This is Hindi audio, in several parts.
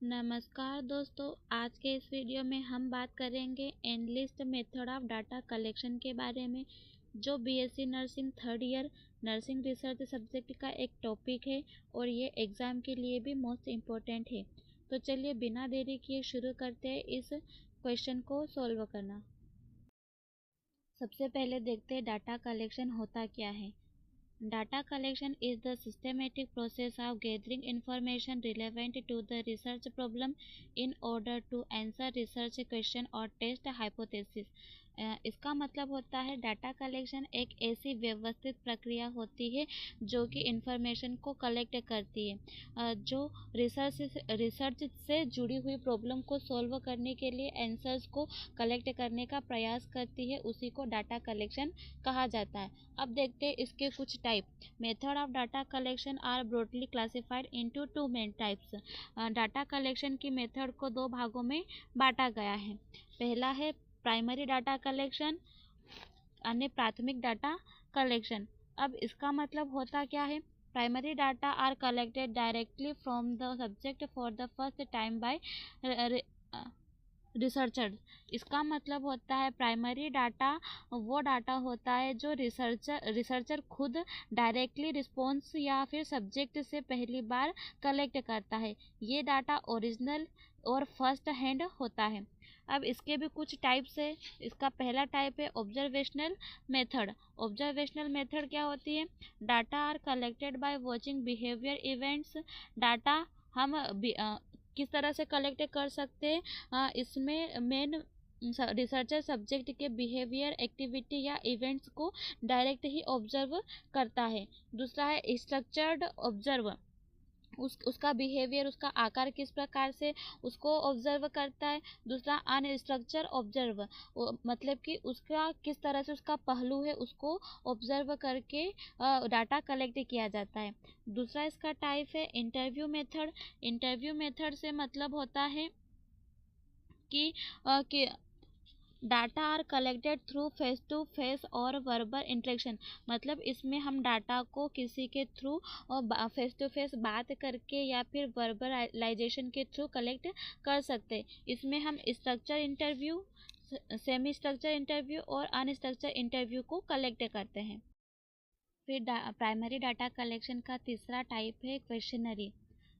नमस्कार दोस्तों, आज के इस वीडियो में हम बात करेंगे enlist method of data collection के बारे में, जो BSc nursing third year nursing research subject का एक टॉपिक है और ये एग्ज़ाम के लिए भी मोस्ट इम्पोर्टेंट है। तो चलिए बिना देरी किए शुरू करते हैं इस क्वेश्चन को सॉल्व करना। सबसे पहले देखते हैं डाटा कलेक्शन होता क्या है। Data collection is the systematic process of gathering information relevant to the research problem in order to answer research question or test hypothesis। इसका मतलब होता है डाटा कलेक्शन एक ऐसी व्यवस्थित प्रक्रिया होती है जो कि इंफॉर्मेशन को कलेक्ट करती है, जो रिसर्च से जुड़ी हुई प्रॉब्लम को सॉल्व करने के लिए आंसर्स को कलेक्ट करने का प्रयास करती है, उसी को डाटा कलेक्शन कहा जाता है। अब देखते हैं इसके कुछ type. Method of data collection are broadly classified into two main types. Data collection की मेथड को दो भागों में बांटा गया है। पहला है प्राइमरी डाटा कलेक्शन, अन्य प्राथमिक डाटा कलेक्शन। अब इसका मतलब होता क्या है। Primary data are collected directly from the subject for the first time by researcher. इसका मतलब होता है प्राइमरी डाटा वो डाटा होता है जो रिसर्चर खुद डायरेक्टली रिस्पॉन्स या फिर सब्जेक्ट से पहली बार कलेक्ट करता है। ये डाटा ओरिजिनल और फर्स्ट हैंड होता है। अब इसके भी कुछ टाइप्स है। इसका पहला टाइप है ऑब्जर्वेशनल मेथड। ऑब्जर्वेशनल मेथड क्या होती है। Data are collected by watching behaviour events. Data हम किस तरह से कलेक्ट कर सकते हैं। इसमें मेन रिसर्चर सब्जेक्ट के बिहेवियर, एक्टिविटी या इवेंट्स को डायरेक्ट ही ऑब्जर्व करता है। दूसरा है स्ट्रक्चर्ड ऑब्जर्व। उसका बिहेवियर, उसका आकार किस प्रकार से उसको ऑब्जर्व करता है। दूसरा अनस्ट्रक्चर ऑब्जर्व, मतलब कि उसका किस तरह से उसका पहलू है उसको ऑब्जर्व करके डाटा कलेक्ट किया जाता है। दूसरा इसका टाइप है इंटरव्यू मेथड। इंटरव्यू मेथड से मतलब होता है कि data are collected through face to face और वर्बल इंटरेक्शन। मतलब इसमें हम डाटा को किसी के थ्रू और फेस टू फेस बात करके या फिर वर्बलाइजेशन के थ्रू कलेक्ट कर सकते हैं। इसमें हम structure interview, semi structure interview और अनस्ट्रक्चर इंटरव्यू को कलेक्ट करते हैं। फिर प्राइमरी डाटा कलेक्शन का तीसरा टाइप है questionnaire.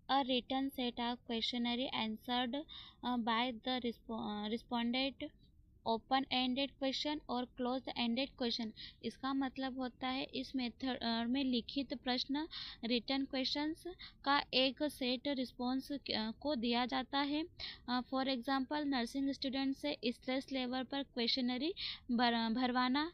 A written set of questionnaire answered by the respondent, open ended question और क्लोज एंडेड क्वेश्चन। इसका मतलब होता है इस मेथड में लिखित प्रश्न, रिटन क्वेश्चंस का एक सेट रिस्पॉन्स को दिया जाता है। फॉर एग्जांपल नर्सिंग स्टूडेंट से स्ट्रेस लेवल पर क्वेश्चनरी भरवाना।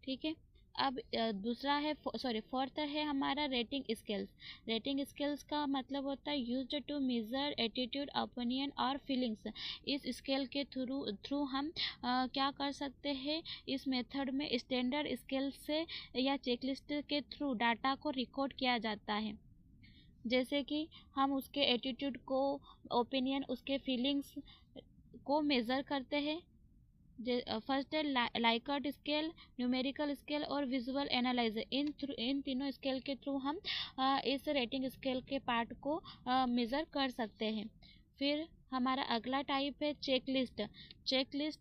ठीक है। अब दूसरा है फोर्थ है हमारा रेटिंग स्केल्स। रेटिंग स्केल्स का मतलब होता है used to measure attitude, opinion और फीलिंग्स। इस स्केल के थ्रू हम क्या कर सकते हैं। इस मेथड में स्टैंडर्ड स्केल से या चेकलिस्ट के थ्रू डाटा को रिकॉर्ड किया जाता है। जैसे कि हम उसके एटीट्यूड को, ओपिनियन, उसके फीलिंग्स को मेज़र करते हैं। फर्स्ट है लाइकर्ट स्केल, न्यूमेरिकल स्केल और विजुअल एनालाइजर। इन तीनों स्केल के थ्रू हम इस रेटिंग स्केल के पार्ट को मेज़र कर सकते हैं। फिर हमारा अगला टाइप है चेकलिस्ट। चेकलिस्ट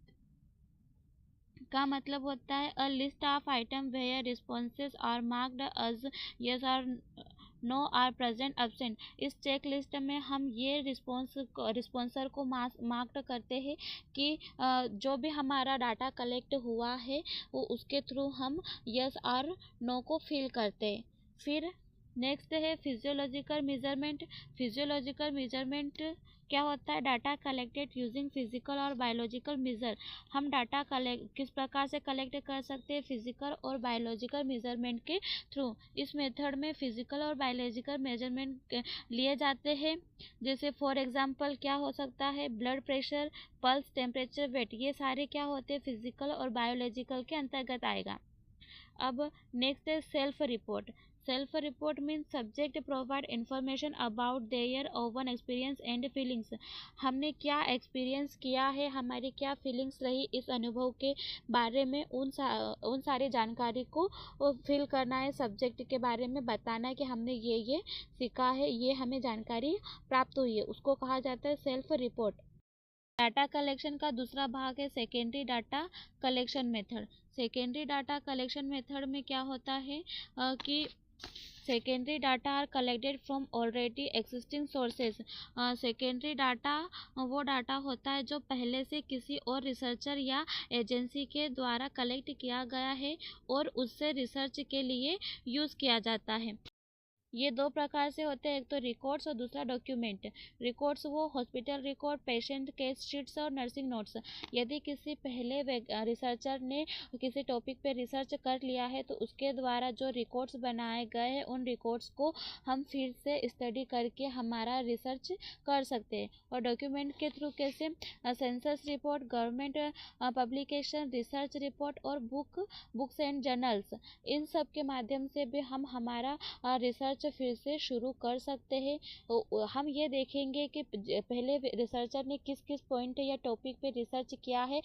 का मतलब होता है a list of item where responses are marked as yes और नो आर प्रेजेंट एब्सेंट। इस चेक लिस्ट में हम ये रिस्पॉन्सर को मार्क्ड करते हैं कि जो भी हमारा डाटा कलेक्ट हुआ है वो उसके थ्रू हम यस और नो को फिल करते हैं। फिर नेक्स्ट है फिजियोलॉजिकल मेजरमेंट। फिजियोलॉजिकल मेजरमेंट क्या होता है। डाटा कलेक्टेड यूजिंग फिजिकल और बायोलॉजिकल मेजर। हम डाटा किस प्रकार से कलेक्ट कर सकते हैं, फिजिकल और बायोलॉजिकल मेजरमेंट के थ्रू। इस मेथड में फिजिकल और बायोलॉजिकल मेजरमेंट लिए जाते हैं। जैसे फॉर एग्जांपल क्या हो सकता है, blood pressure, pulse, temperature, weight, ये सारे क्या होते हैं फिजिकल और बायोलॉजिकल के अंतर्गत आएगा। अब नेक्स्ट है self report. Self report means subject provide information about their own experience and feelings. हमने क्या एक्सपीरियंस किया है, हमारी क्या फीलिंग्स रही इस अनुभव के बारे में, उन सारी जानकारी को फिल करना है, सब्जेक्ट के बारे में बताना है कि हमने ये सीखा है, ये हमें जानकारी प्राप्त हुई है, उसको कहा जाता है सेल्फ रिपोर्ट। डाटा कलेक्शन का दूसरा भाग है secondary data collection method. Secondary data collection method में क्या होता है कि secondary data are collected from already existing sources. Secondary data वो डाटा होता है जो पहले से किसी और रिसर्चर या एजेंसी के द्वारा कलेक्ट किया गया है और उससे रिसर्च के लिए यूज़ किया जाता है। ये दो प्रकार से होते हैं, एक तो रिकॉर्ड्स और दूसरा डॉक्यूमेंट। रिकॉर्ड्स वो hospital record, patient case sheets और नर्सिंग नोट्स। यदि किसी पहले रिसर्चर ने किसी टॉपिक पे रिसर्च कर लिया है तो उसके द्वारा जो रिकॉर्ड्स बनाए गए हैं उन रिकॉर्ड्स को हम फिर से स्टडी करके हमारा रिसर्च कर सकते हैं। और डॉक्यूमेंट के थ्रू कैसे, census report, government publication, research report और बुक्स एंड जर्नल्स, इन सब के माध्यम से भी हम हमारा रिसर्च फिर से शुरू कर सकते हैं। तो हम ये देखेंगे कि पहले रिसर्चर ने किस किस पॉइंट या टॉपिक पे रिसर्च किया है